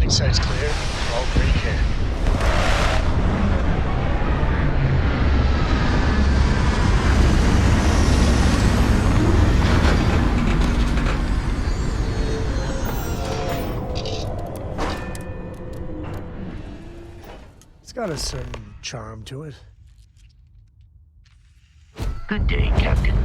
Inside's clear. All green here. It's got a certain charm to it. Good day, Captain.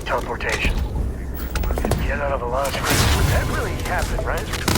Teleportation. Get out of the launch room. That really happened, right?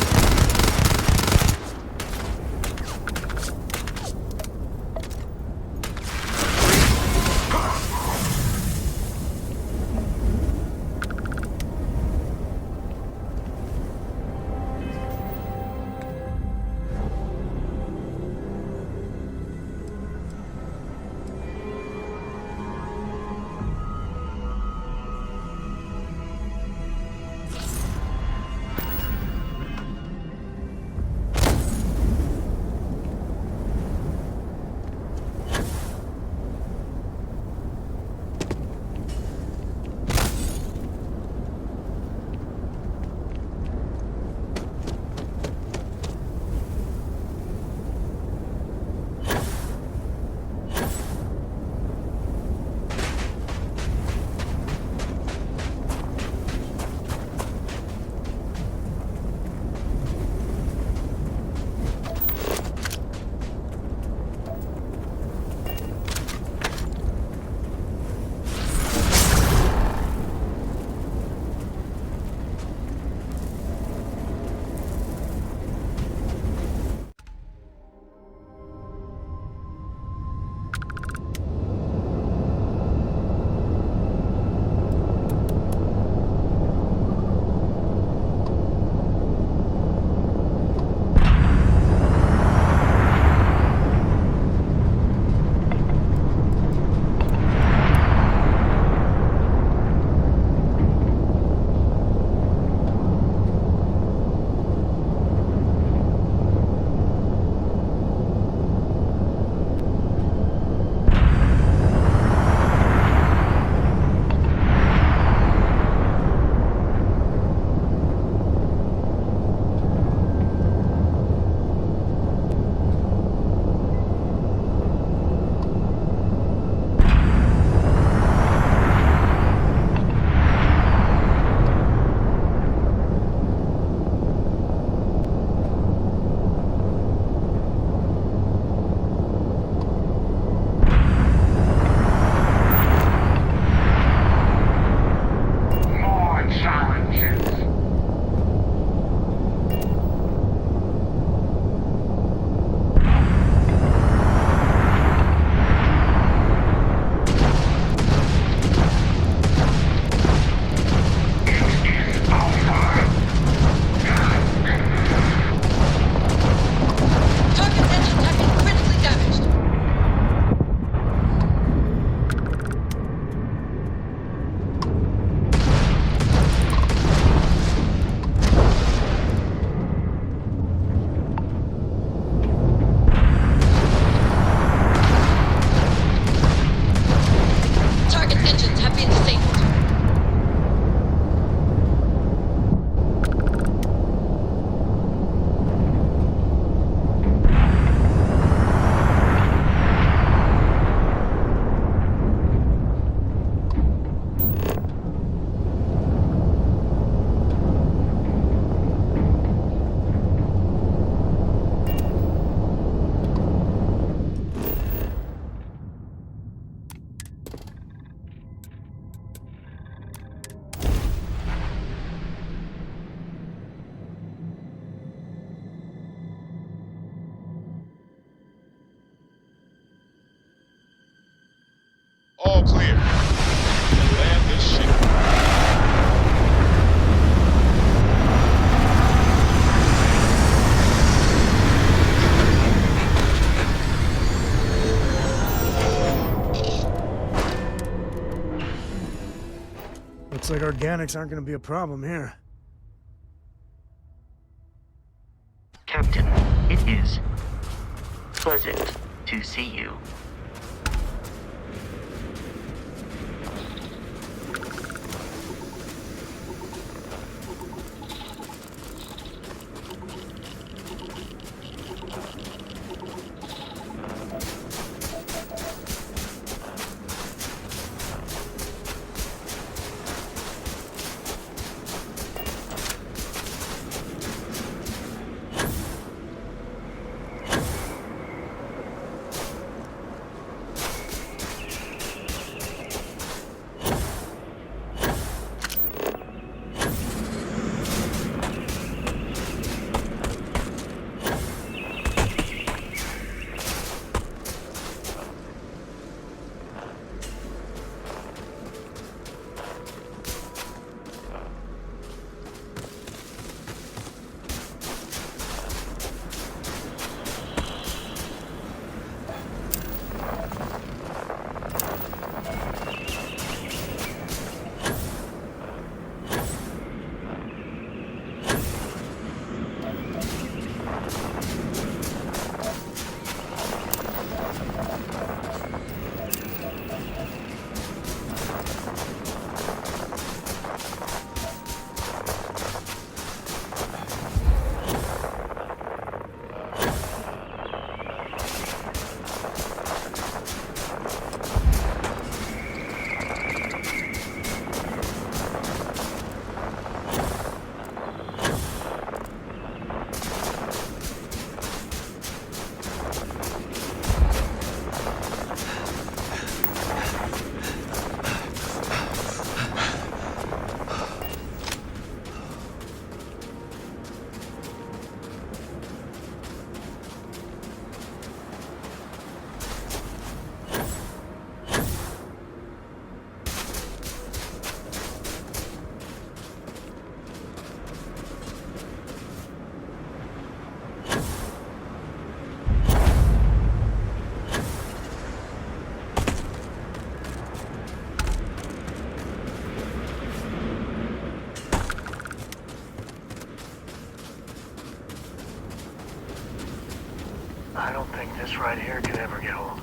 Looks like organics aren't going to be a problem here. Captain, it is pleasant to see you. I don't think this right here could ever get old.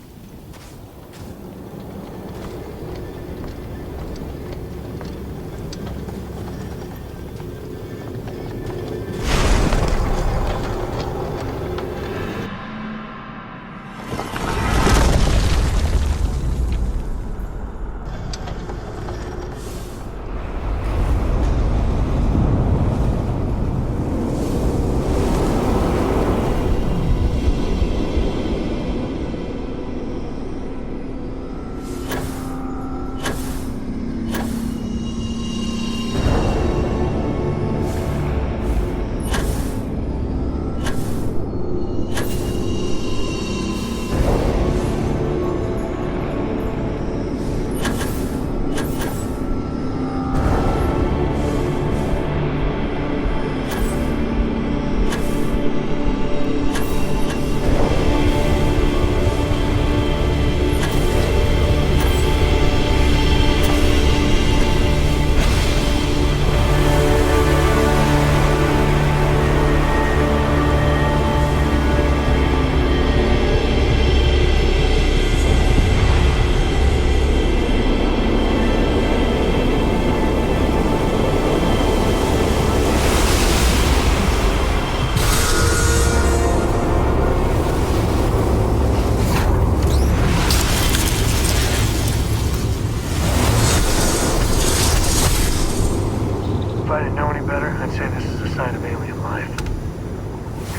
If I didn't know any better, I'd say this is a sign of alien life.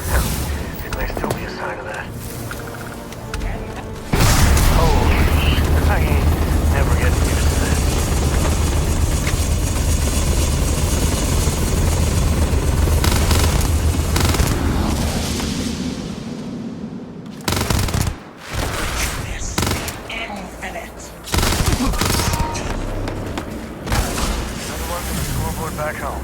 Hell, it may still be a sign of that. Oh, I ain't never getting used to that. Another one from the scoreboard back home.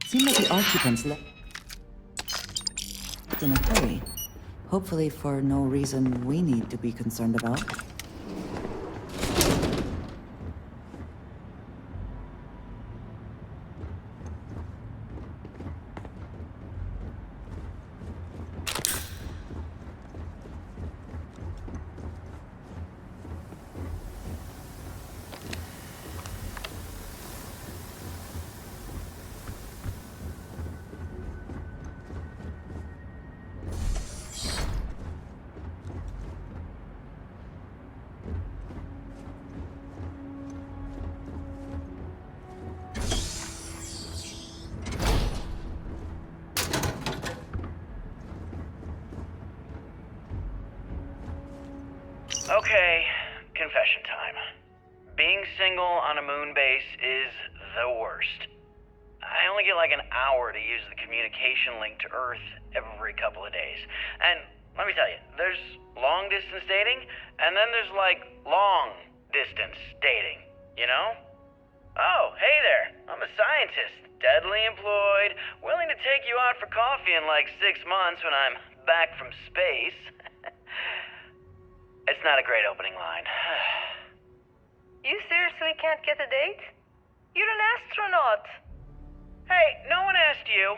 Seemed like the occupants left in a hurry. Hopefully for no reason we need to be concerned about. Okay, confession time. Being single on a moon base is the worst. I only get like an hour to use the communication link to Earth every couple of days. And let me tell you, there's long distance dating, and then there's like long distance dating, you know? Oh, hey there, I'm a scientist, deadly employed, willing to take you out for coffee in like 6 months when I'm back from space. It's not a great opening line. You seriously can't get a date? You're an astronaut. Hey, no one asked you.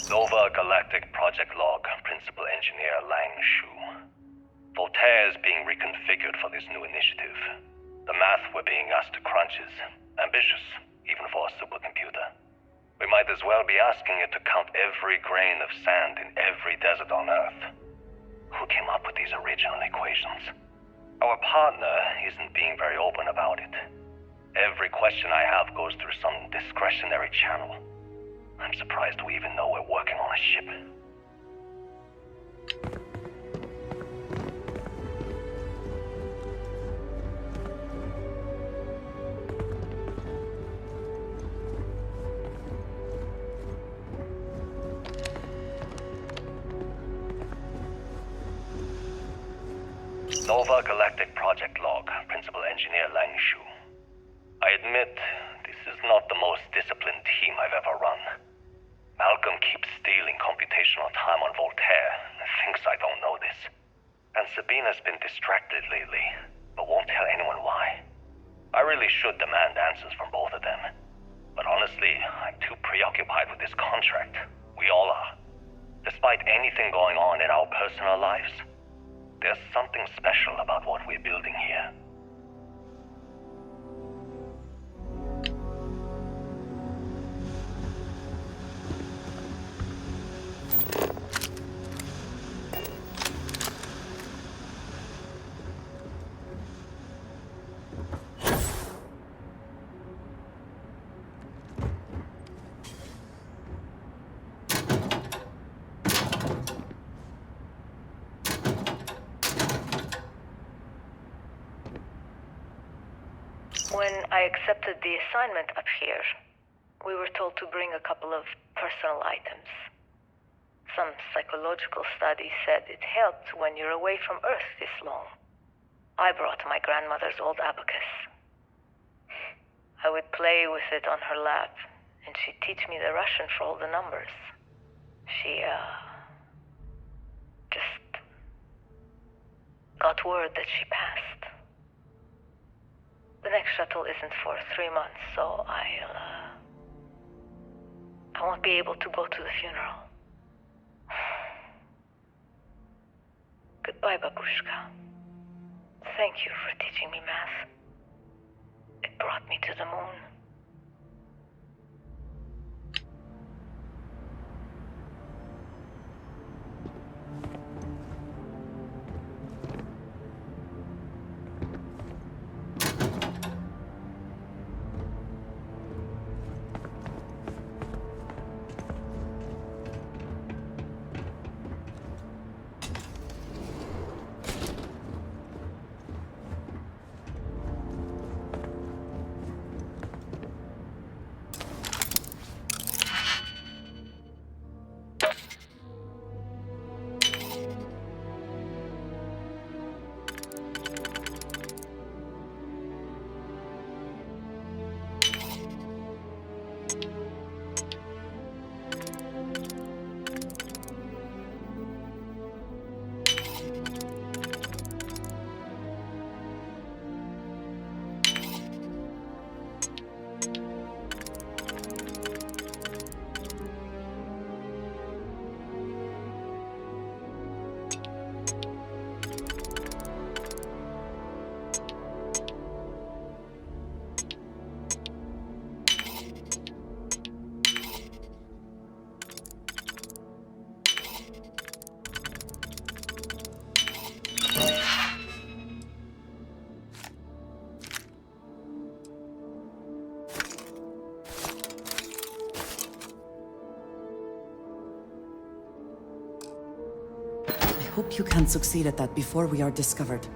Nova Galactic Project Log, Principal Engineer Lang Shu. Voltaire is being reconfigured for this new initiative. The math we're being asked to crunch is ambitious, even for a supercomputer. We might as well be asking it to count every grain of sand in every desert on Earth. Who came up with these original equations? Our partner isn't being very open about it. Every question I have goes through some discretionary channel. I'm surprised we even know we're working on a ship. Nova Galactic Project Log, Principal Engineer Lang Shu. I admit, this is not the most disciplined team I've ever run. Malcolm keeps stealing computational time on Voltaire and thinks I don't know this. And Sabina's been distracted lately, but won't tell anyone why. I really should demand answers from both of them. But honestly, I'm too preoccupied with this contract. We all are. Despite anything going on in our personal lives, there's something special about what we're building here. When I accepted the assignment up here, we were told to bring a couple of personal items. Some psychological study said it helped when you're away from Earth this long. I brought my grandmother's old abacus. I would play with it on her lap, and she'd teach me the Russian for all the numbers. She, just got word that she passed. The next shuttle isn't for 3 months, so I won't be able to go to the funeral. Goodbye, Babushka. Thank you for teaching me math. It brought me to the moon. hope you can succeed at that before we are discovered.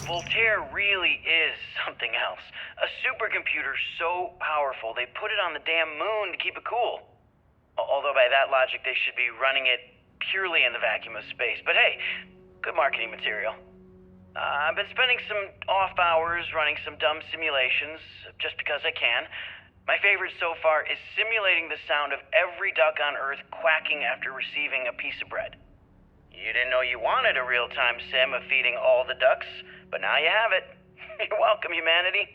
Voltaire really is something else. A supercomputer so powerful they put it on the damn moon to keep it cool. Although by that logic they should be running it purely in the vacuum of space. But hey, good marketing material. I've been spending some off hours running some dumb simulations, just because I can. My favorite so far is simulating the sound of every duck on Earth quacking after receiving a piece of bread. You didn't know you wanted a real-time sim of feeding all the ducks, but now you have it. You're welcome, humanity.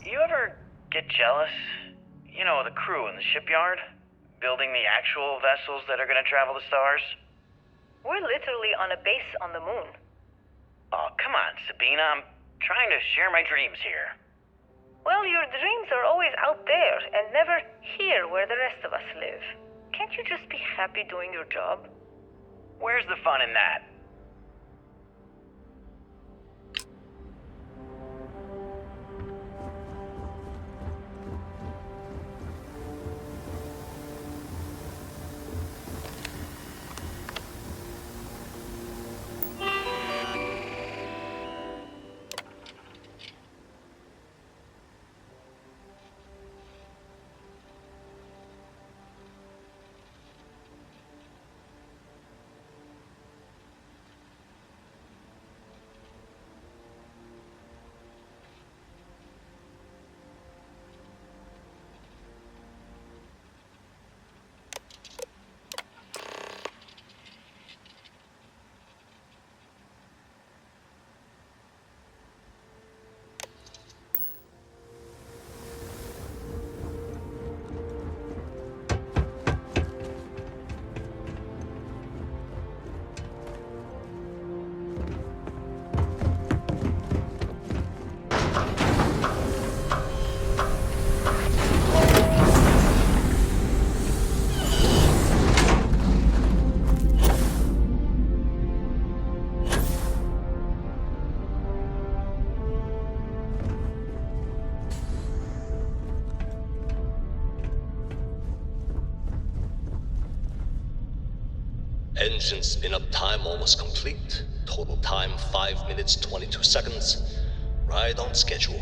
You ever get jealous? You know, the crew in the shipyard? Building the actual vessels that are gonna travel the stars? We're literally on a base on the moon. Oh, come on, Sabina. I'm trying to share my dreams here. Well, your dreams are always out there and never here where the rest of us live. Can't you just be happy doing your job? Where's the fun in that? Engine spin-up time almost complete. Total time 5 minutes 22 seconds. Right on schedule.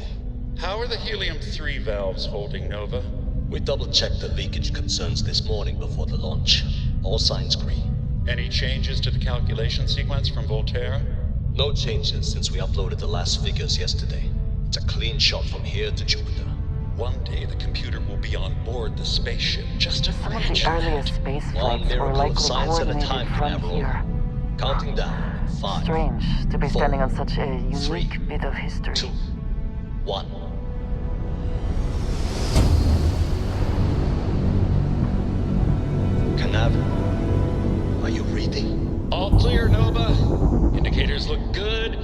How are the helium-3 valves holding, Nova? We double-checked the leakage concerns this morning before the launch. All signs green. Any changes to the calculation sequence from Volterra? No changes since we uploaded the last figures yesterday. It's a clean shot from here to Jupiter. One day the computer will be on board the spaceship. Just Some of the imagine earliest that. space One flights were miracle of likely science at a coordinated time, from Canaveral. here. Counting down. 5, Strange to be 4, standing on such a unique 3, bit of history. 2, 1. Canaveral, are you reading? All clear, Nova. Indicators look good.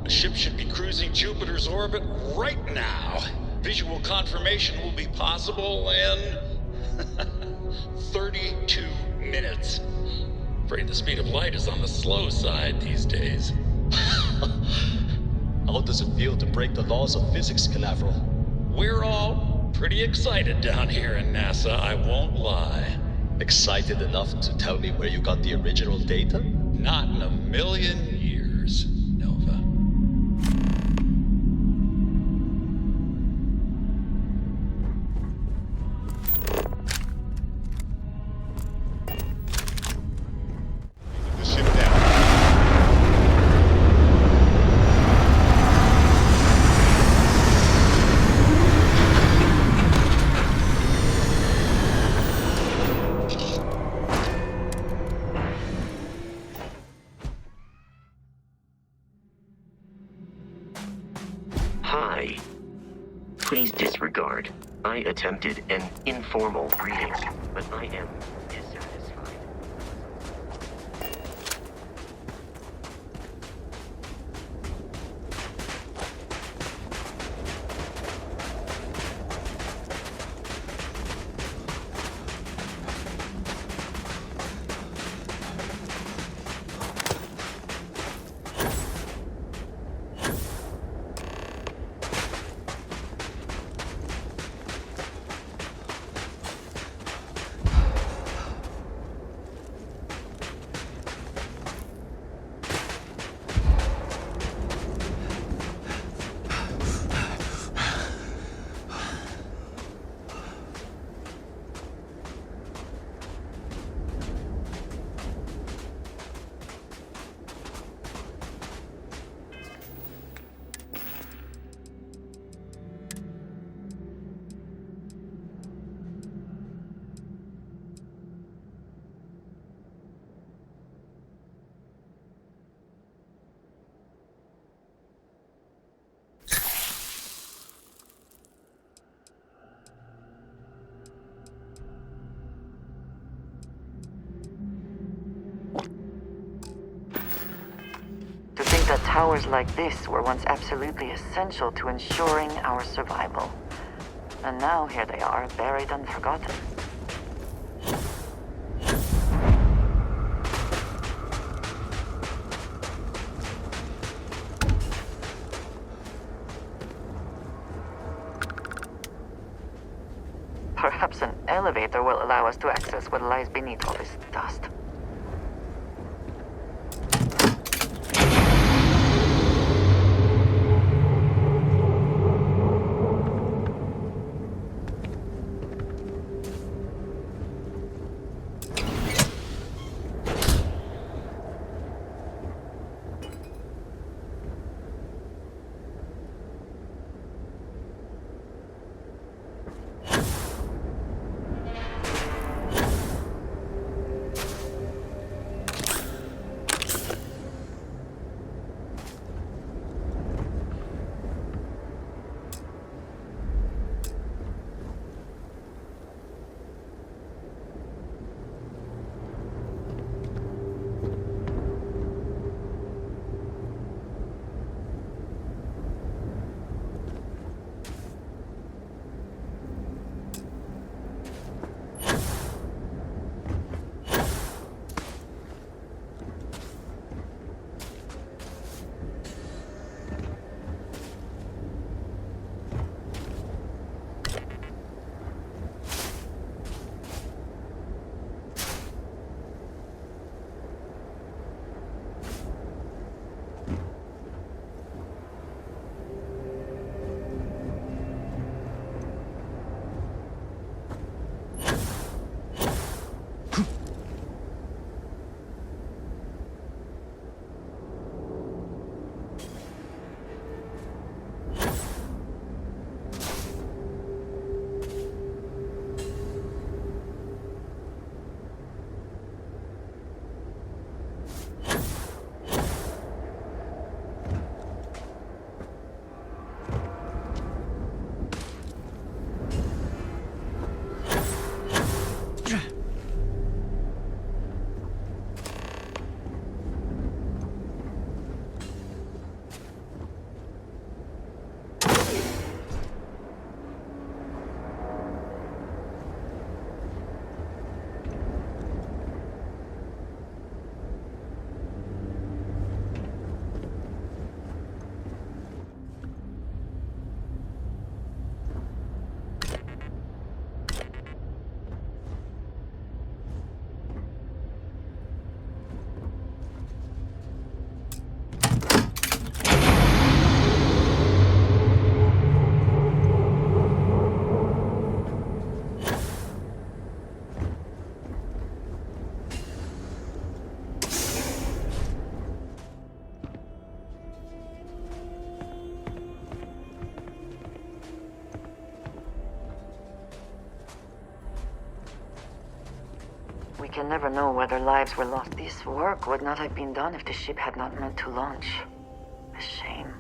The ship should be cruising Jupiter's orbit right now. Visual confirmation will be possible in 32 minutes. Afraid the speed of light is on the slow side these days. How does it feel to break the laws of physics, Canaveral? We're all pretty excited down here in NASA, I won't lie. Excited enough to tell me where you got the original data? Not in a million years, Nova. The ship down. Hi. Please disregard. I attempted an informal greeting, but I am dissatisfied. To think that towers like this were once absolutely essential to ensuring our survival. And now here they are, buried and forgotten. Perhaps an elevator will allow us to access what lies beneath all this dust. can never know whether lives were lost. This work would not have been done if the ship had not meant to launch. A shame.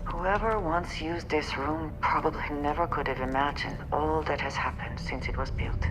Whoever once used this room probably never could have imagined all that has happened since it was built.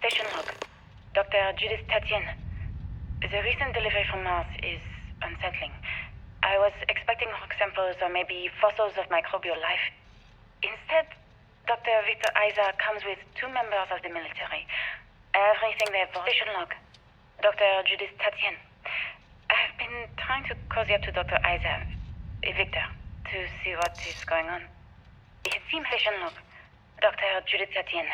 Station log. Dr. Judith Tatien. The recent delivery from Mars is unsettling. I was expecting rock samples or maybe fossils of microbial life. Instead, Dr. Victor Isa comes with 2 members of the military. Everything they've brought. Station log. Dr. Judith Tatien. I've been trying to cozy up to Dr. Isa, Victor, to see what is going on. It seems station log. Dr. Judith Tatien.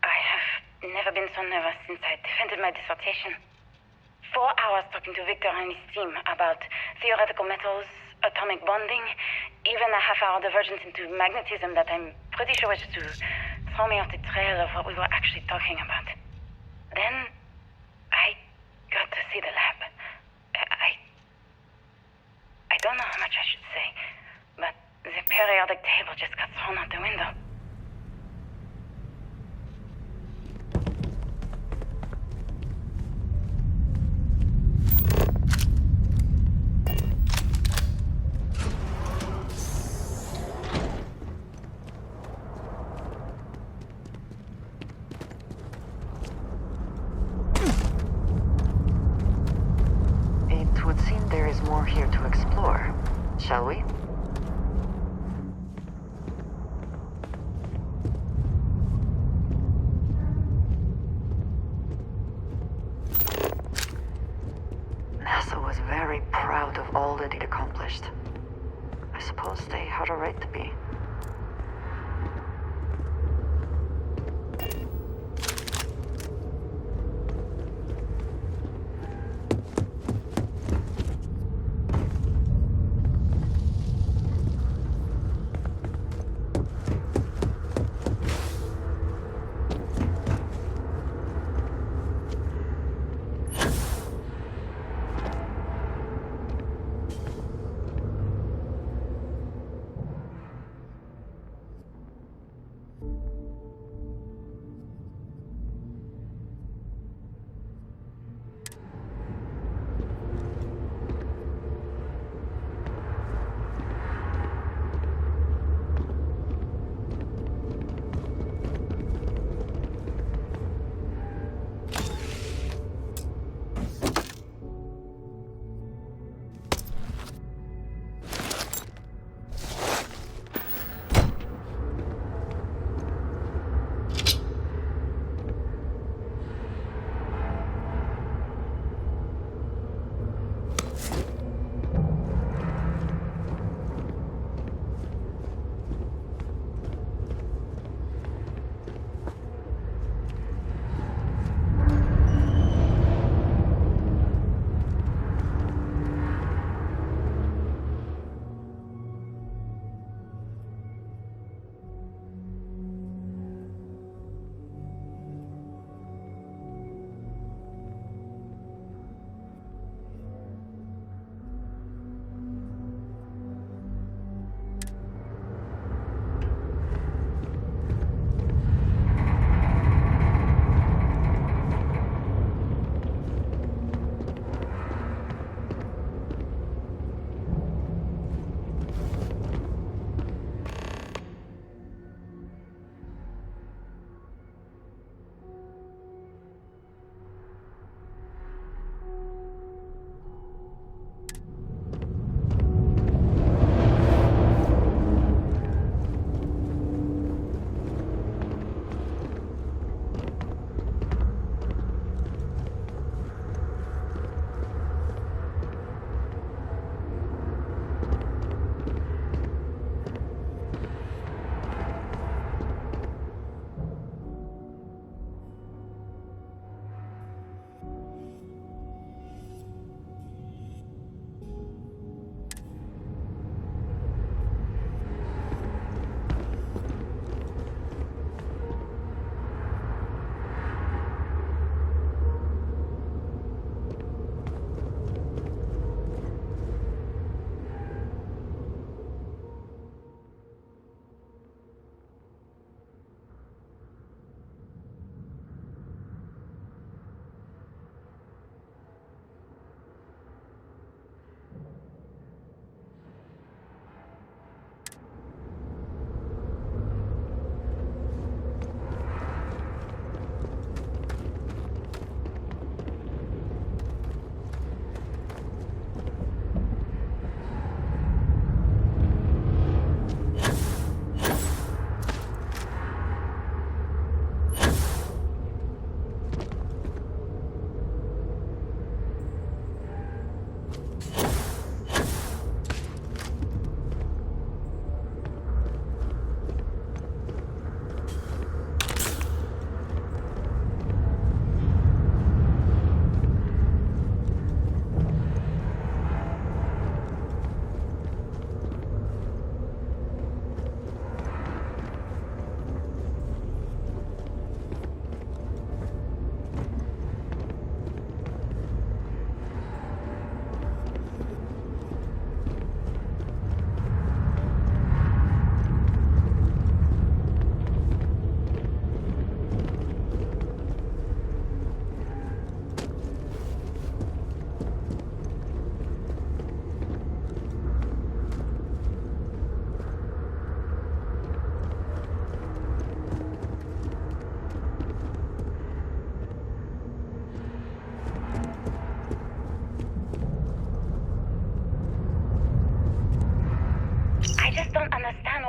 I have never been so nervous since I defended my dissertation. 4 hours talking to Victor and his team about theoretical metals, atomic bonding, even a half-hour divergence into magnetism that I'm pretty sure was to throw me off the trail of what we were actually talking about. Then, I got to see the lab. I don't know how much I should say, but the periodic table just got thrown out the window. It would seem there is more here to explore. Shall we? NASA was very proud of all that it accomplished. I suppose they had a right to be.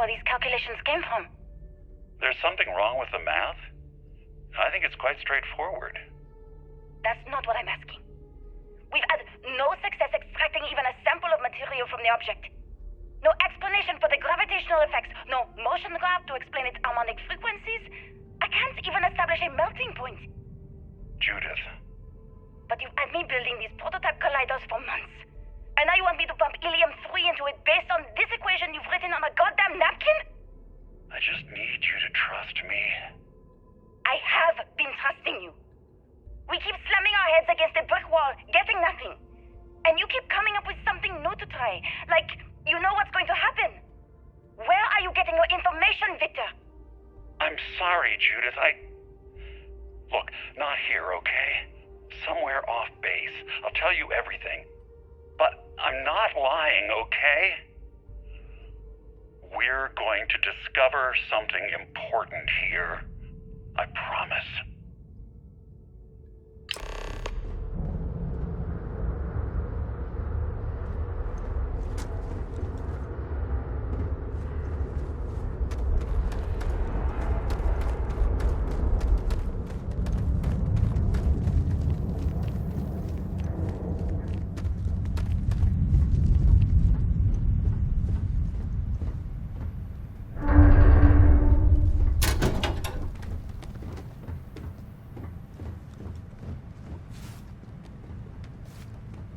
all these calculations came from. There's something wrong with the math? I think it's quite straightforward. That's not what I'm asking. We've had no success extracting even a sample of material from the object. No explanation for the gravitational effects, no motion graph to explain its harmonic frequencies. I can't even establish a melting point. Judith. But you've had me building these prototype colliders for months. And now you want me to pump helium-3 into it based on this equation you've written on a goddamn napkin? I just need you to trust me. I have been trusting you. We keep slamming our heads against a brick wall, getting nothing. And you keep coming up with something new to try. Like, you know what's going to happen. Where are you getting your information, Victor? I'm sorry, Judith. Look, not here, okay? Somewhere off base. I'll tell you everything. But I'm not lying, okay? We're going to discover something important here. I promise.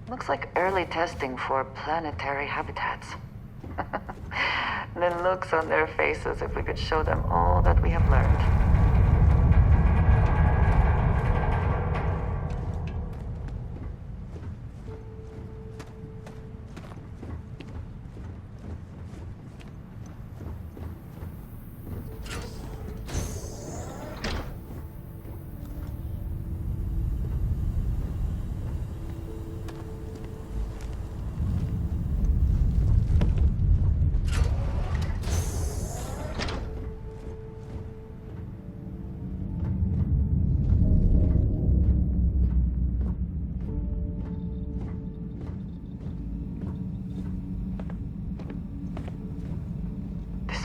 Looks like early testing for planetary habitats. The looks on their faces if we could show them all that we have learned.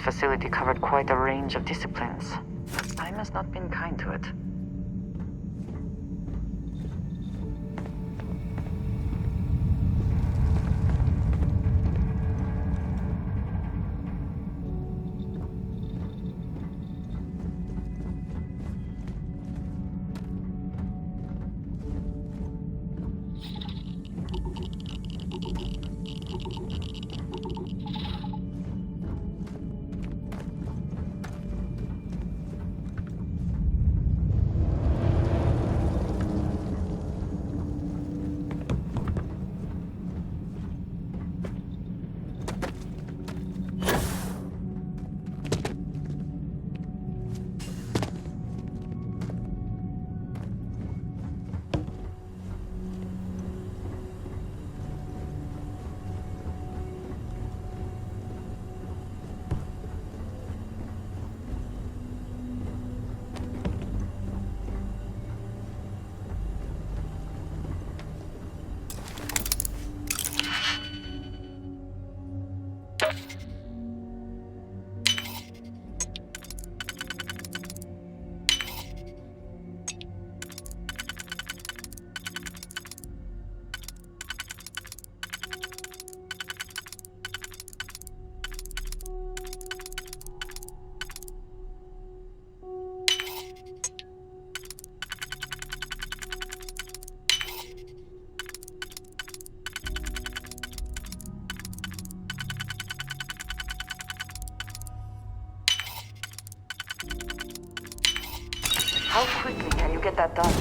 Facility covered quite a range of disciplines, but time has not been kind to it. How quickly can you get that done?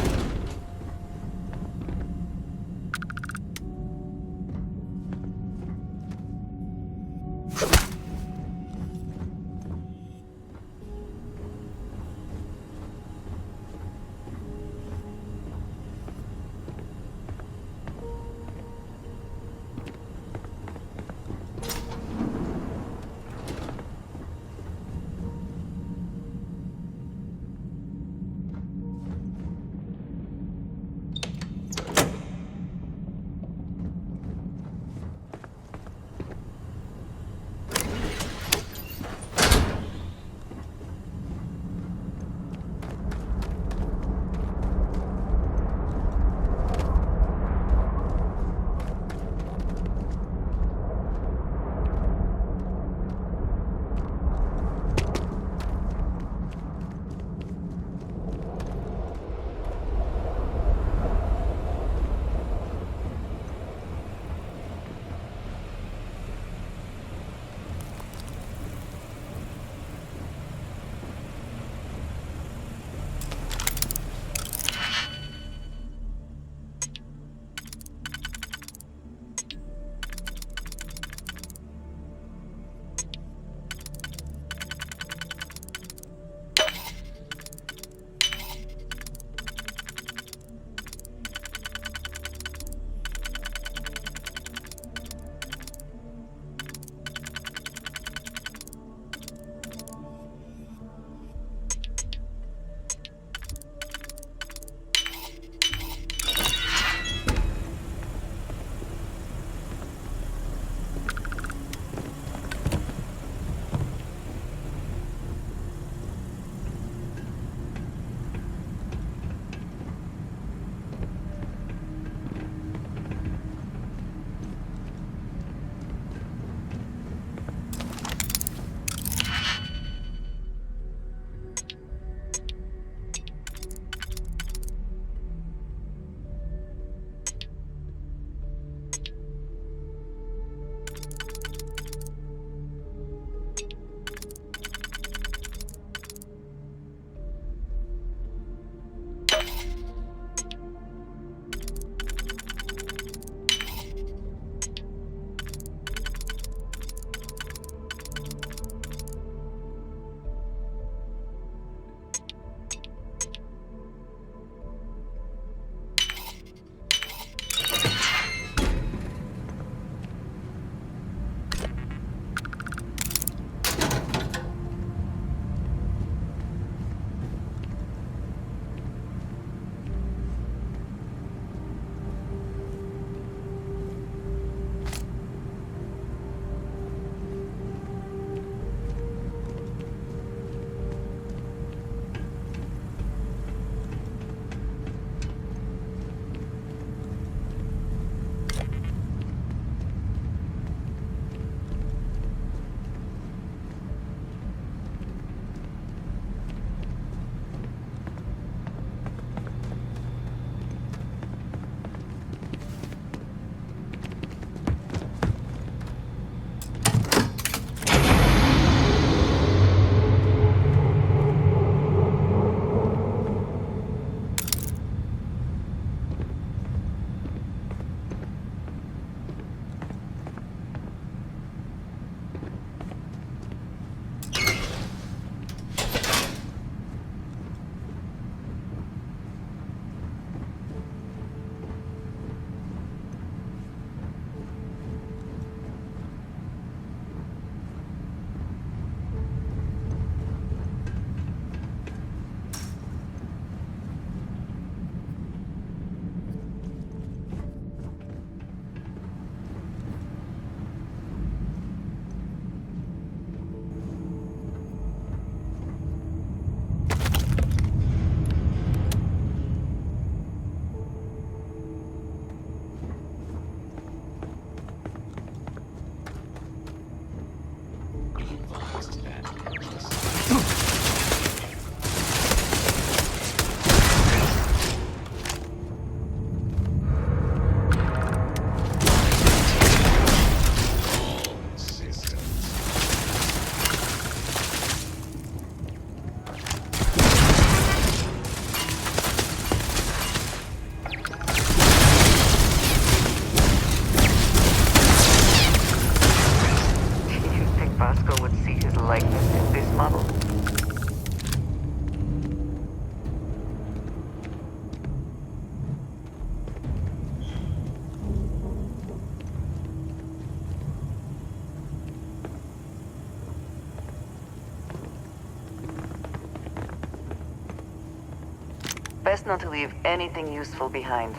Best not to leave anything useful behind.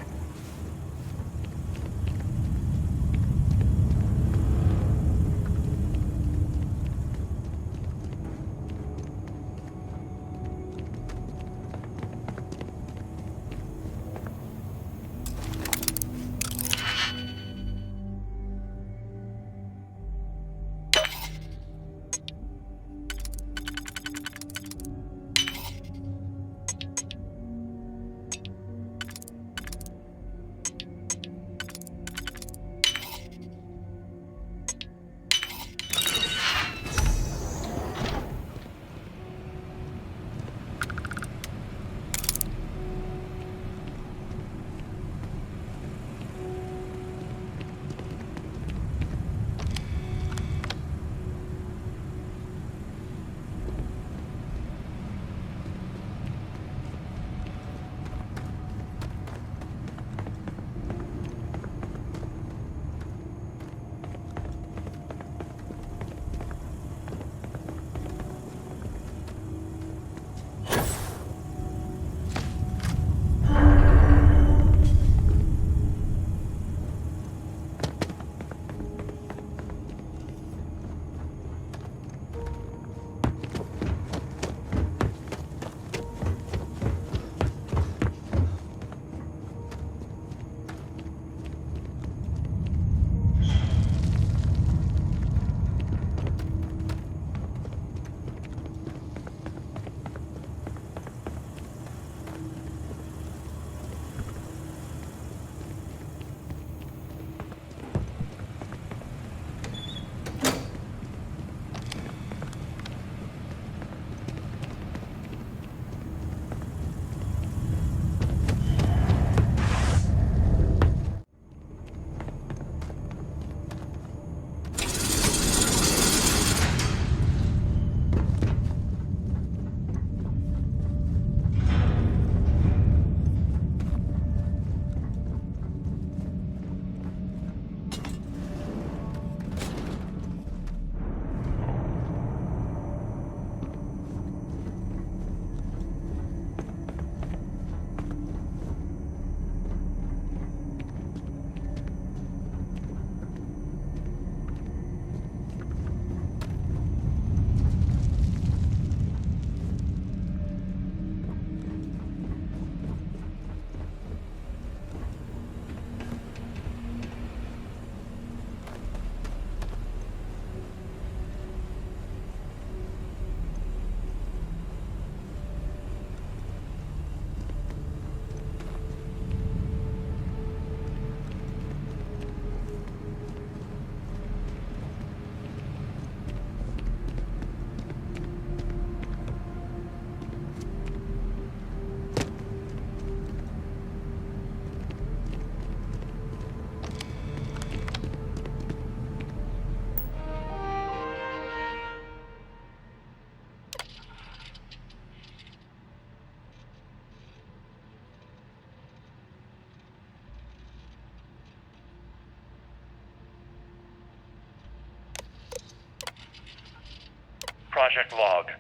Project log.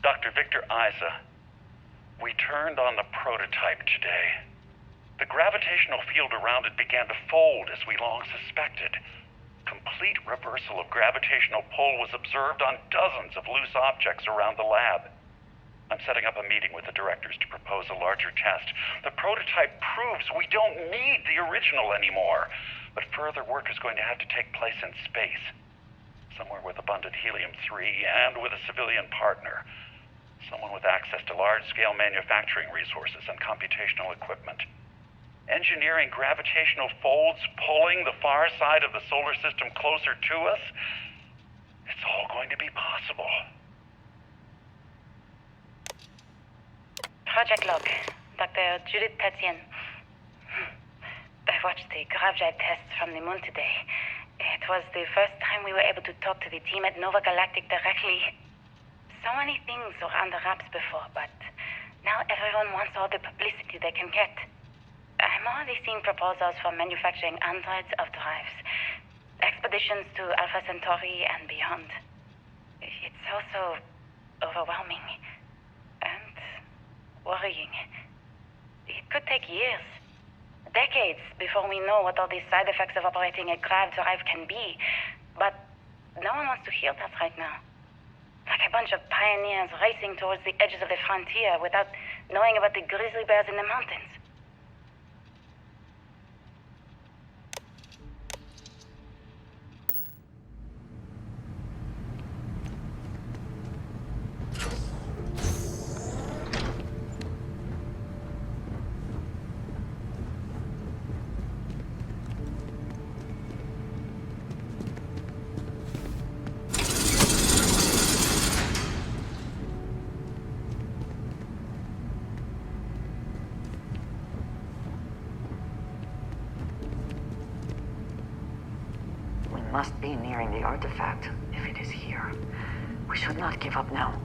Dr. Victor Isa. We turned on the prototype today. The gravitational field around it began to fold as we long suspected. Complete reversal of gravitational pull was observed on dozens of loose objects around the lab. I'm setting up a meeting with the directors to propose a larger test. The prototype proves we don't need the original anymore, but further work is going to have to take place in space. Somewhere with abundant helium-3 and with a civilian partner. Someone with access to large-scale manufacturing resources and computational equipment. Engineering gravitational folds pulling the far side of the solar system closer to us, it's all going to be possible. Project log. Dr. Judith Tatian. I watched the gravjite tests from the moon today. It was the first time we were able to talk to the team at Nova Galactic directly. So many things were under wraps before, but now everyone wants all the publicity they can get. I'm already seeing proposals for manufacturing androids of drives, expeditions to Alpha Centauri and beyond. It's also overwhelming and worrying. Could take years. Decades before we know what all these side effects of operating a grav drive can be. But no one wants to hear that right now. Like a bunch of pioneers racing towards the edges of the frontier without knowing about the grizzly bears in the mountains. Must be nearing the artifact, if it is here. We should not give up now.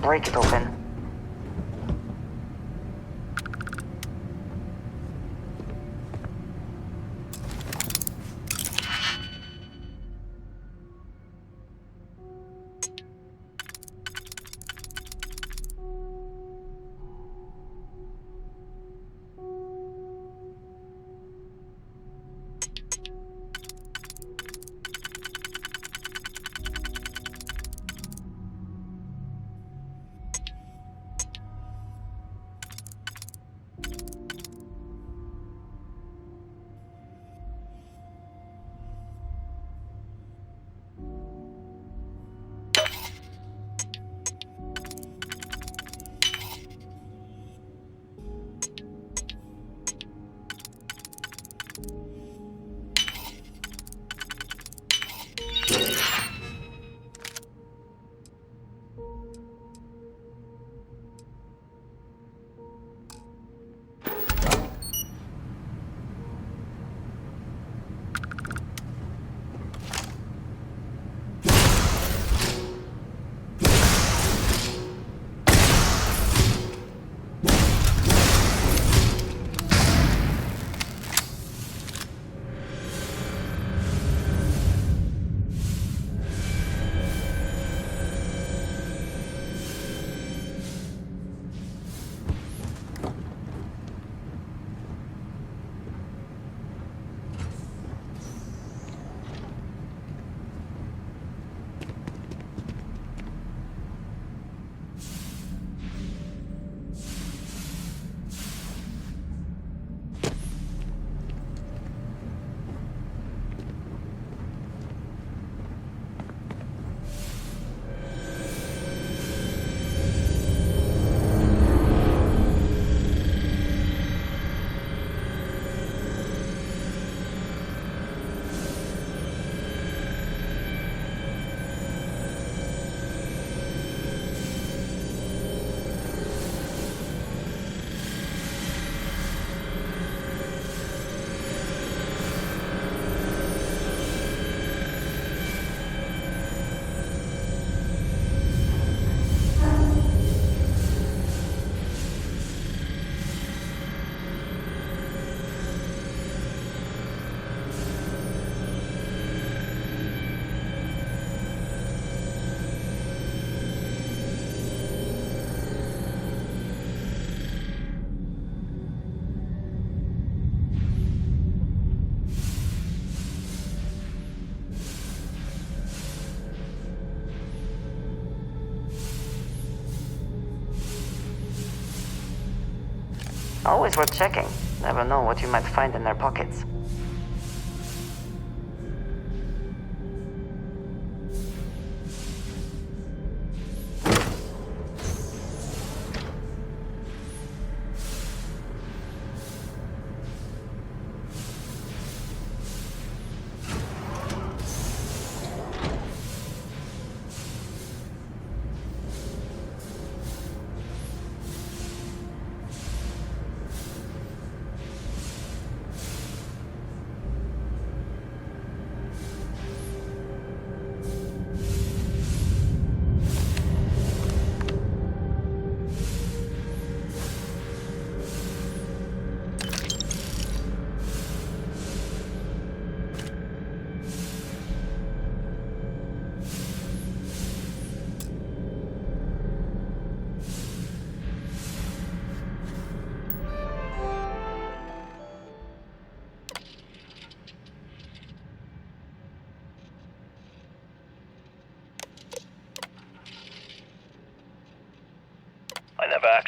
Break it open. Always worth checking. Never know what you might find in their pockets.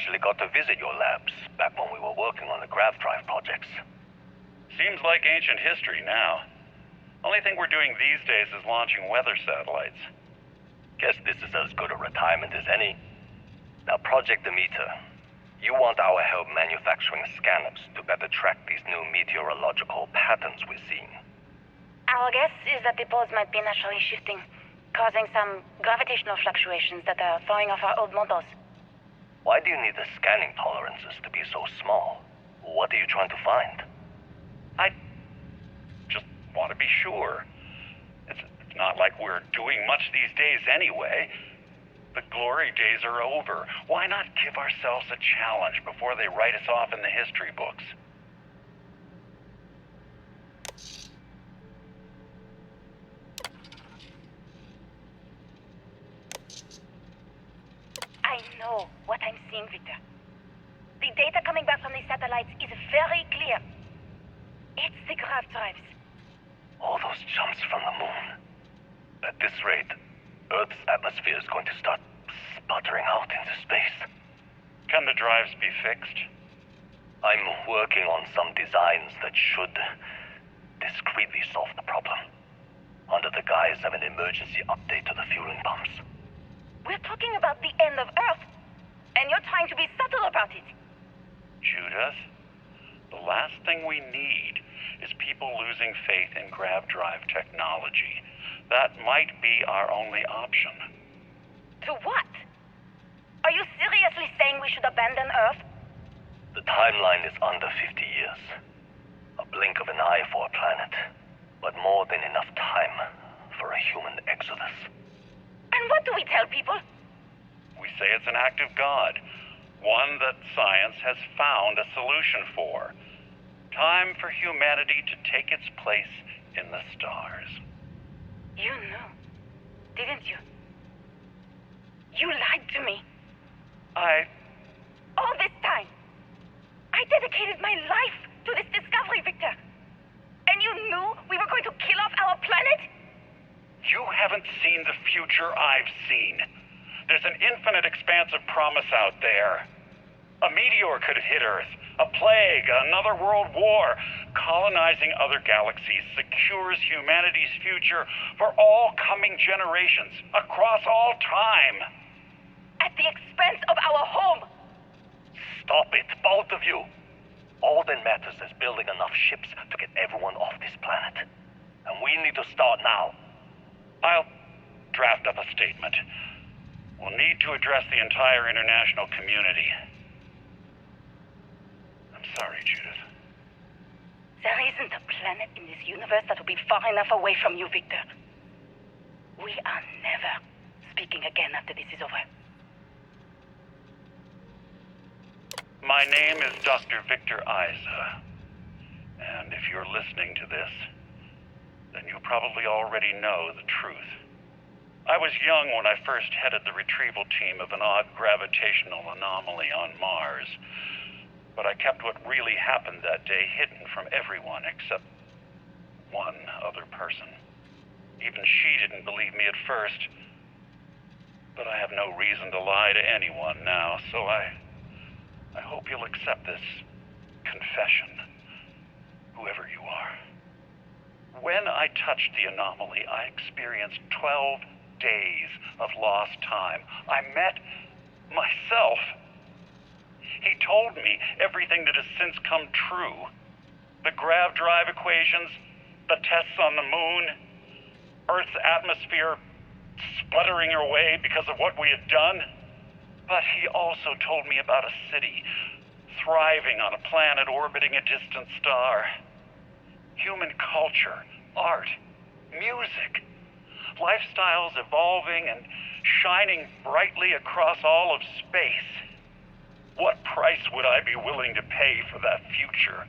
actually got to visit your labs back when we were working on the grav drive projects. Seems like ancient history now. Only thing we're doing these days is launching weather satellites. Guess this is as good a retirement as any. Now, Project Demeter, you want our help manufacturing scanners to better track these new meteorological patterns we're seeing. Our guess is that the poles might be naturally shifting, causing some gravitational fluctuations that are throwing off our old models. Why do you need the scanning tolerances to be so small? What are you trying to find? I just want to be sure. It's not like we're doing much these days anyway. The glory days are over. Why not give ourselves a challenge before they write us off in the history books? I know what I'm seeing, Victor. The data coming back from the satellites is very clear. It's the grav drives. All those jumps from the moon. At this rate, Earth's atmosphere is going to start sputtering out into space. Can the drives be fixed? I'm working on some designs that should discreetly solve the problem, under the guise of an emergency update to the fueling pumps. We're talking about the end of Earth, and you're trying to be subtle about it. Judith, the last thing we need is people losing faith in grav drive technology. That might be our only option. To what? Are you seriously saying we should abandon Earth? The timeline is under 50 years. A blink of an eye for a planet, but more than enough time for a human exodus. And what do we tell people? We say it's an act of God, one that science has found a solution for. Time for humanity to take its place in the stars. You knew, didn't you? You lied to me. All this time, I dedicated my life to this discovery, Victor. And you knew we were going to kill off our planet? You haven't seen the future I've seen. There's an infinite expanse of promise out there. A meteor could hit Earth, a plague, another world war. Colonizing other galaxies secures humanity's future for all coming generations, across all time. At the expense of our home. Stop it, both of you. All that matters is building enough ships to get everyone off this planet. And we need to start now. I'll draft up a statement. We'll need to address the entire international community. I'm sorry, Judith. There isn't a planet in this universe that will be far enough away from you, Victor. We are never speaking again after this is over. My name is Dr. Victor Isa. And if you're listening to this, then you probably already know the truth. I was young when I first headed the retrieval team of an odd gravitational anomaly on Mars. But I kept what really happened that day hidden from everyone except one other person. Even she didn't believe me at first. But I have no reason to lie to anyone now, so I hope you'll accept this confession, whoever you are. When I touched the anomaly, I experienced 12 days of lost time. I met myself. He told me everything that has since come true. The grav drive equations, the tests on the moon, Earth's atmosphere sputtering away because of what we had done. But he also told me about a city thriving on a planet orbiting a distant star. Human culture, art, music, lifestyles evolving and shining brightly across all of space. What price would I be willing to pay for that future?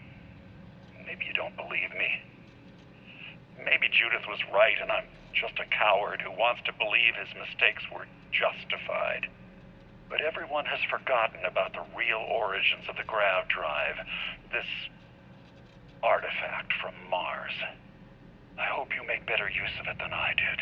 Maybe you don't believe me. Maybe Judith was right and I'm just a coward who wants to believe his mistakes were justified. But everyone has forgotten about the real origins of the grav drive, this artifact from Mars. I hope you make better use of it than I did.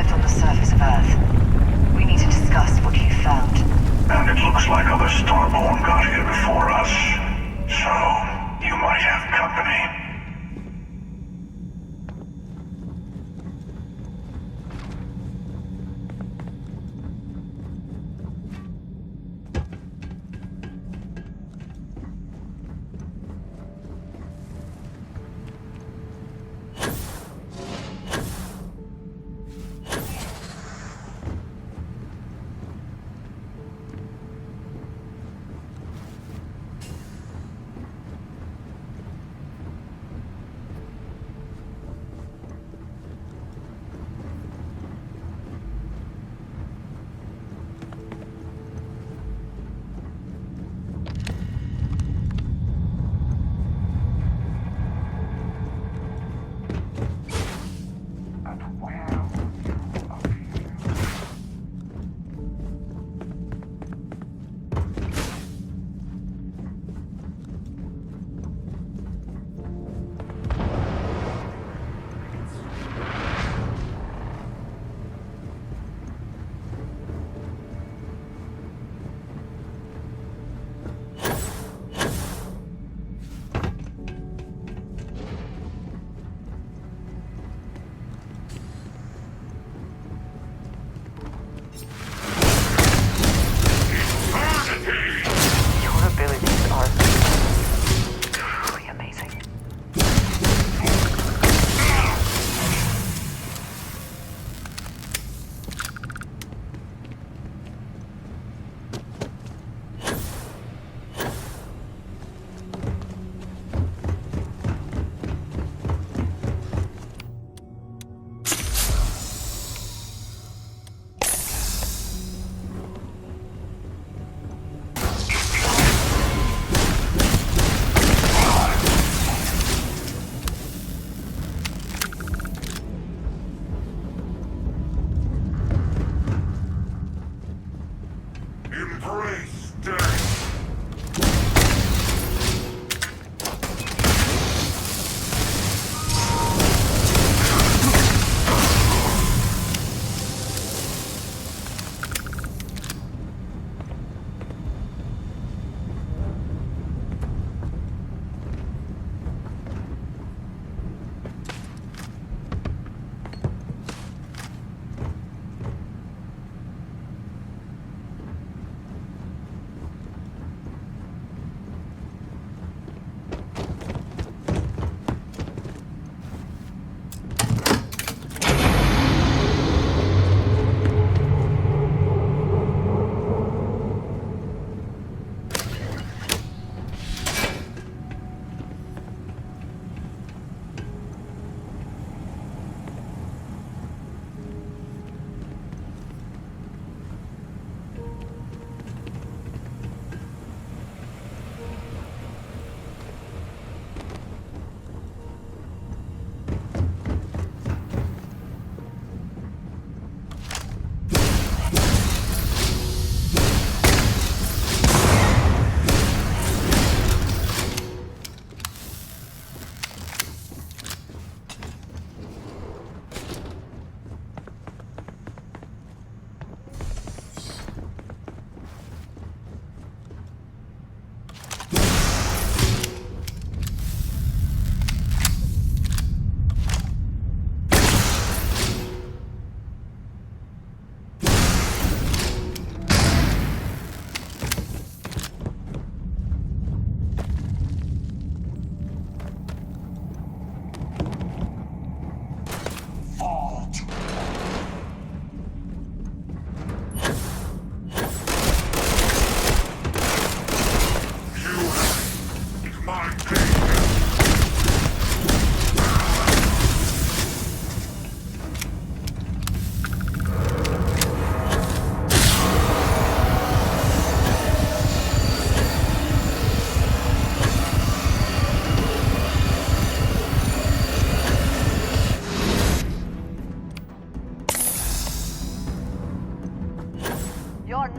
arrived on the surface of Earth. We need to discuss what you found. And it looks like other Starborn got here before us. So, you might have company.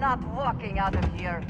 not walking out of here.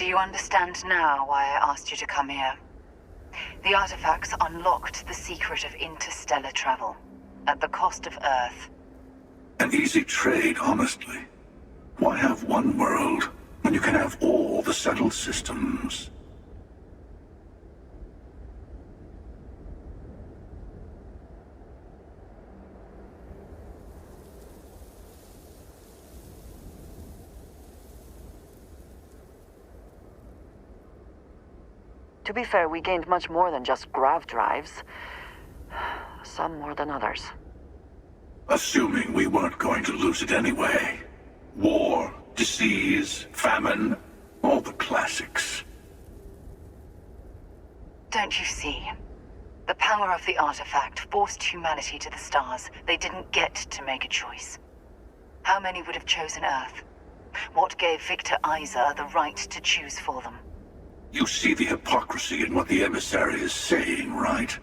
Do you understand now why I asked you to come here? The artifacts unlocked the secret of interstellar travel, at the cost of Earth. An easy trade, honestly. Why have one world when you can have all the settled systems? To be fair, we gained much more than just grav drives. Some more than others. Assuming we weren't going to lose it anyway. War, disease, famine, all the classics. Don't you see? The power of the artifact forced humanity to the stars. They didn't get to make a choice. How many would have chosen Earth? What gave Victor Isa the right to choose for them? You see the hypocrisy in what the emissary is saying, right?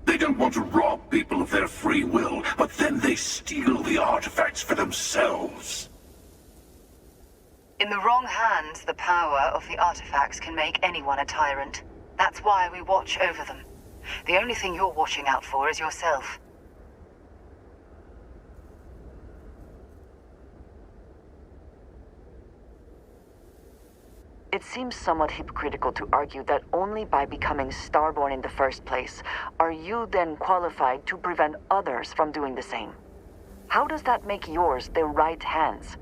They don't want to rob people of their free will, but then they steal the artifacts for themselves. In the wrong hands, the power of the artifacts can make anyone a tyrant. That's why we watch over them. The only thing you're watching out for is yourself. It seems somewhat hypocritical to argue that only by becoming starborn in the first place are you then qualified to prevent others from doing the same. How does that make yours the right hands?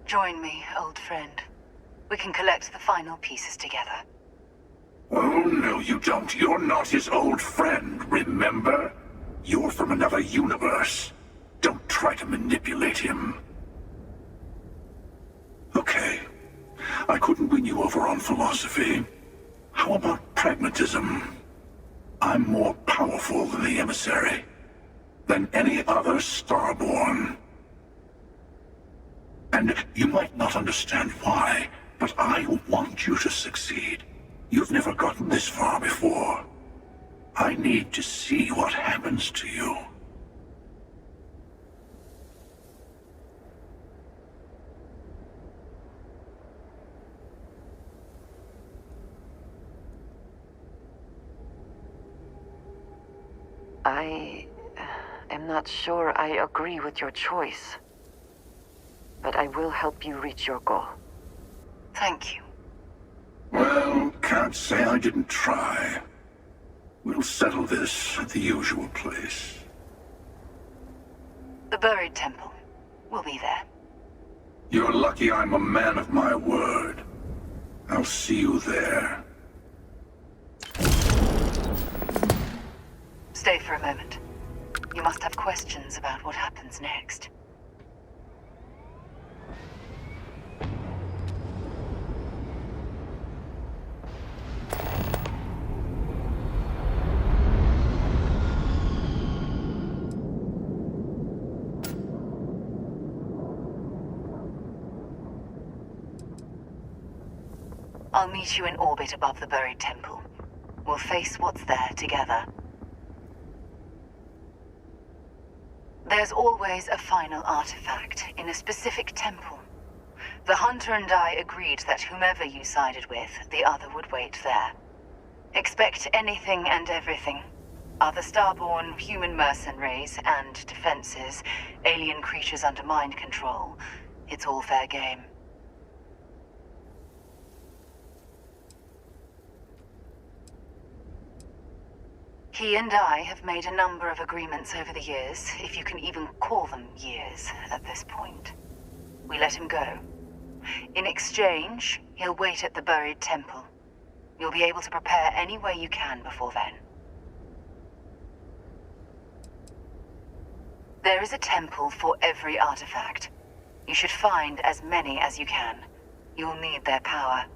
Join me, old friend. We can collect the final pieces together. Oh, no, you don't. You're not his old friend, remember? You're from another universe. Don't try to manipulate him. Okay. I couldn't win you over on philosophy. How about pragmatism? I'm more powerful than the emissary. Than any other starborn. And you might not understand why, but I want you to succeed. You've never gotten this far before. I need to see what happens to you. I am not sure I agree with your choice. But I will help you reach your goal. Thank you. Well, can't say I didn't try. We'll settle this at the usual place. The buried temple. We'll be there. You're lucky I'm a man of my word. I'll see you there. Stay for a moment. You must have questions about what happens next. I'll meet you in orbit above the buried temple. We'll face what's there together. There's always a final artifact in a specific temple. The Hunter and I agreed that whomever you sided with, the other would wait there. Expect anything and everything. Other starborn, human mercenaries, and defenses, alien creatures under mind control. It's all fair game. He and I have made a number of agreements over the years, if you can even call them years at this point. We let him go. In exchange, he'll wait at the buried temple. You'll be able to prepare any way you can before then. There is a temple for every artifact. You should find as many as you can. You'll need their power.